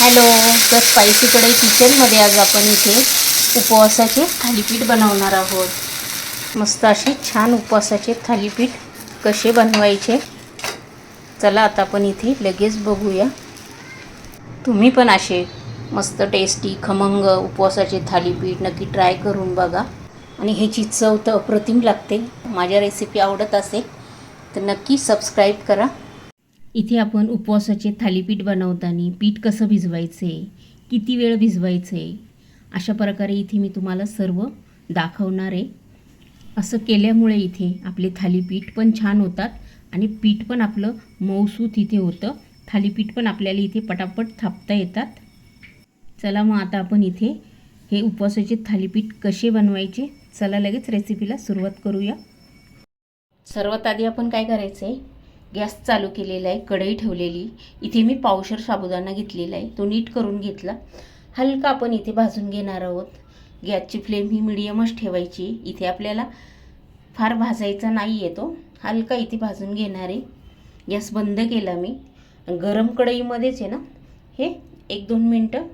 Hello, तर spicy कढई किचनमध्ये आज आपण इथे उपवासाचे थालीपीठ बनवणार आहोत. मस्त असे छान उपवासाचे थालीपीठ कसे बनवायचे चला आता आपण इथे लगेच बघूया. तुम्ही पण असे मस्त टेस्टी खमंग उपवासाचे थालीपीठ नक्की ट्राय करून बघा आणि ह्याची चव तर अप्रतिम लागते. माझ्या रेसिपी आवडत असेल तर नक्की सबस्क्राईब करा. इथे आपण उपवासाचे थालीपीठ बनवताना पीठ कसं भिजवायचे, किती वेळ भिजवायचे, अशा प्रकारे इथे मी तुम्हाला सर्व दाखवणार आहे. असं केल्यामुळे इथे आपले थालीपीठ पण छान होतात आणि पीठ पण आपलं मऊसूत इथे होतं. थालीपीठ पण आपल्याला इथे पटापट थापता येतात. चला मग आता आपण इथे हे उपवासाचे थालीपीठ कसे बनवायचे चला लगेच रेसिपीला सुरुवात करूया. सर्वात आधी आपण काय करायचं आहे, गॅस चालू केलेला आहे, कढई ठेवलेली. इथे मी पावशर साबुदाणा घेतलेला आहे, तो नीट करून घेतला. हलका आपण इथे भाजून घेणार आहोत. गॅसची फ्लेम ही मिडियमच ठेवायची. इथे आपल्याला फार भाजायचा नाही आहे, तो हलका इथे भाजून घेणार आहे. गॅस बंद केला मी. गरम कढईमध्येच आहे ना हे 1-2 मिनटं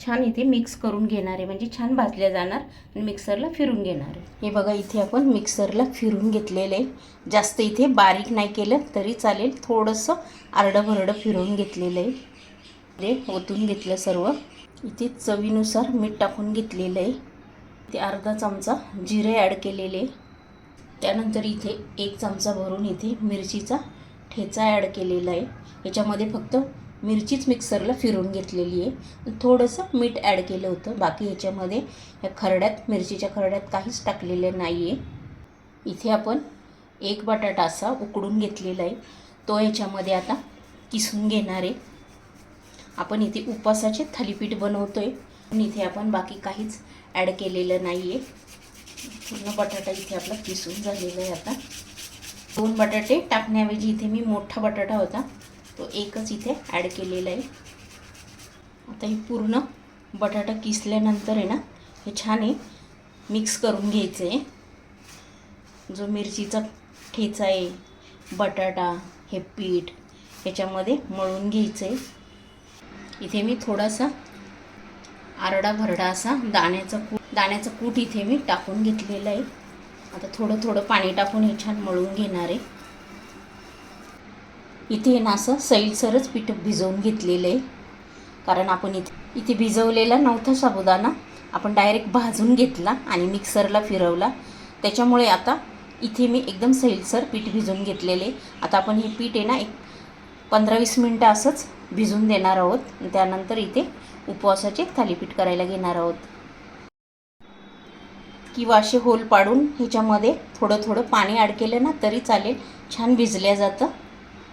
छान इथे मिक्स करून घेणार आहे, म्हणजे छान भाजल्या जाणार आणि मिक्सरला फिरून घेणार आहे. हे बघा इथे आपण मिक्सरला फिरून घेतलेलं आहे. जास्त इथे बारीक नाही केलं तरी चालेल, थोडंसं आरडं फिरवून घेतलेलं आहे. ते ओतून घेतलं सर्व. इथे चवीनुसार मीठ टाकून घेतलेलं आहे. ते अर्धा चमचा जिरे ॲड केलेले. त्यानंतर इथे 1 चमचा भरून इथे मिरचीचा ठेचा ॲड केलेला आहे. याच्यामध्ये फक्त मिरचीच मिक्सरला फिरून घेतलेली आहे. थोडंसं मीठ ॲड केलं होतं. बाकी ह्याच्यामध्ये या खरड्यात मिरचीच्या खरड्यात काहीच टाकलेलं नाही आहे. इथे आपण 1 बटाटा असा उकडून घेतलेला आहे, तो ह्याच्यामध्ये आता किसून घेणार आहे. आपण इथे उपवासाचे थालीपीठ बनवतो आहे आणि इथे आपण बाकी काहीच ॲड केलेलं नाही आहे. पूर्ण बटाटा इथे आपला किसून झालेला आहे. आता 2 बटाटे टाकण्याऐवजी इथे मी मोठा बटाटा होता तो एकच इथे ॲड केलेला आहे. आता हे पूर्ण बटाटा किसल्यानंतर आहे ना हे छान आहे मिक्स करून घ्यायचं आहे. जो मिरचीचा ठेचा आहे, बटाटा, हे पीठ याच्यामध्ये मळून घ्यायचं आहे. इथे मी थोडासा आरडाभरडा असा दाण्याचा कूट इथे मी टाकून घेतलेला आहे. आता थोडं पाणी टाकून हे छान मळून घेणार आहे. इथे ना असं सैलसरच पीठ भिजवून घेतलेलं आहे, कारण आपण इथे भिजवलेला नव्हता साबुदाणा, आपण डायरेक्ट भाजून घेतला आणि मिक्सरला फिरवला. त्याच्यामुळे आता इथे मी एकदम सैलसर पीठ भिजवून घेतलेले. आता आपण हे पीठ आहे ना 15-20 मिनटं असंच भिजून देणार आहोत. त्यानंतर इथे उपवासाचे थालीपीठ करायला घेणार आहोत. किंवा असे होल पाडून ह्याच्यामध्ये थोडं पाणी ॲड केलं ना तरी चालेल, छान भिजल्या जातं.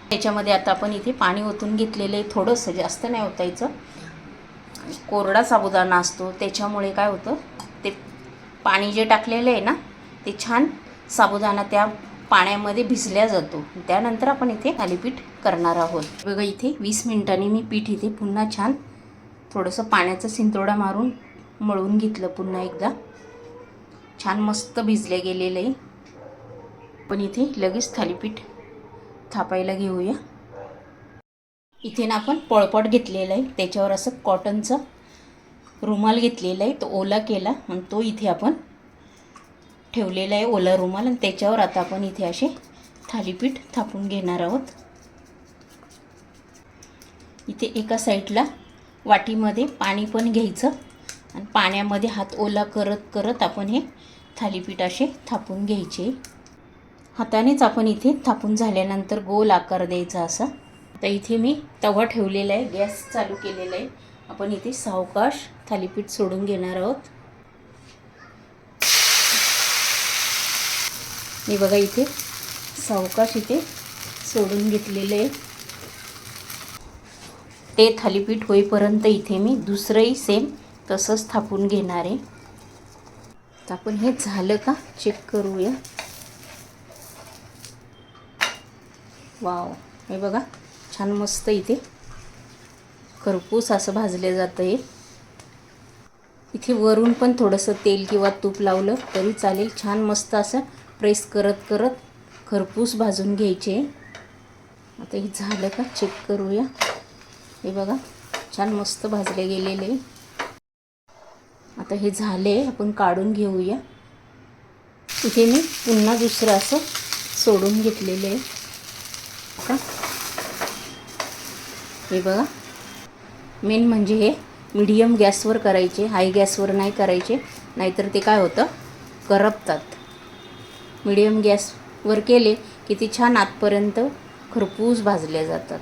त्याच्यामध्ये आता आपण इथे पाणी ओतून घेतलेलं आहे, थोडंसं, जास्त नाही ओतायचं. कोरडा साबुदाणा असतो त्याच्यामुळे काय होतं, ते पाणी जे टाकलेलं आहे ना ते छान साबुदाणा त्या पाण्यामध्ये भिजल्या जातो. त्यानंतर आपण इथे थालीपीठ करणार आहोत. बघा इथे 20 मिनिटांनी मी पीठ इथे पुन्हा छान थोडंसं पाण्याचा शिंतोडा मारून मळून घेतलं. पुन्हा एकदा छान मस्त भिजले गेलेलं आहे. पण इथे लगेच थालीपीठ थापायला घेऊया. इथे ना आपण पळपट घेतलेला आहे, त्याच्यावर असं कॉटनचा रुमाल घेतलेला आहे, तो ओला केला आणि तो इथे आपण ठेवलेला आहे, ओला रुमाल. आणि त्याच्यावर आता आपण इथे असे थालीपीठ थापून घेणार आहोत. इथे एका साईडला वाटीमध्ये पाणी पण घ्यायचं आणि पाण्यामध्ये हात ओला करत करत आपण हे थालीपीठ असे थापून घ्यायचे. हातानेच आपण इथे थापून झाल्यानंतर गोल आकार द्यायचा असा. तर इथे मी तवा ठेवलेला आहे, गॅस चालू केलेला आहे. आपण इथे सावकाश थालीपीठ सोडून घेणार आहोत. मी बघा इथे सावकाश इथे सोडून घेतलेलं आहे. ते थालीपीठ होईपर्यंत इथे मी दुसरंही सेम तसंच थापून घेणार आहे. तर आपण हे झालं का चेक करूया. वाव, हे बघा छान मस्त इथे खरपूस असं भाजलं जातं आहे. इथे वरून पण थोडंसं तेल किंवा तूप लावलं तरी चालेल. छान मस्त असं प्रेस करत करत खरपूस भाजून घ्यायचे. आता हे झालं का चेक करूया. हे बघा छान मस्त भाजले गेलेले. आता हे झाले, आपण काढून घेऊया. इथे मी पुन्हा दुसरं असं सोडून घेतलेलं आहे का. हे बघा, मेन म्हणजे हे मीडियम गॅसवर करायचे, हाय गॅसवर नाही करायचे, नाहीतर ते काय होतं, करपतात. मीडियम गॅसवर केले की ते छान आतपर्यंत खरपूस भाजले जातात.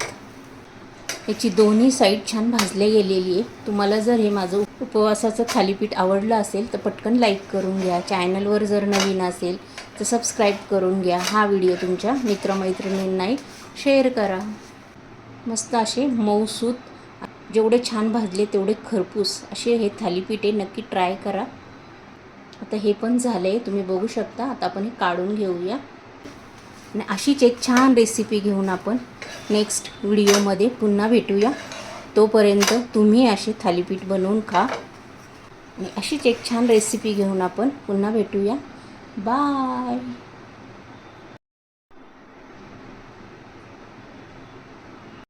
याची दोन्ही साईड छान भाजल्या गेलेली आहे. तुम्हाला जर हे माझं उपवासाचं थालीपीठ आवडलं असेल तर पटकन लाईक करून घ्या. चॅनलवर जर नवीन असेल तर सबस्क्राईब करून घ्या. हा व्हिडिओ तुमच्या मित्रमैत्रिणींनाही शेअर करा. मस्त असे मऊसूत, जेवढे छान भाजले तेवढे खरपूस असे हे थालीपीठ आहे. नक्की ट्राय करा. आता हे पण झालं आहे, तुम्ही बघू शकता. आता आपण हे काढून घेऊया आणि अशीच एक छान रेसिपी घेऊन आपण नेक्स्ट व्हिडिओमध्ये पुन्हा भेटूया. तोपर्यंत तुम्ही असे थालीपीठ बनवून खा आणि अशीच एक छान रेसिपी घेऊन आपण पुन्हा भेटूया. बाय.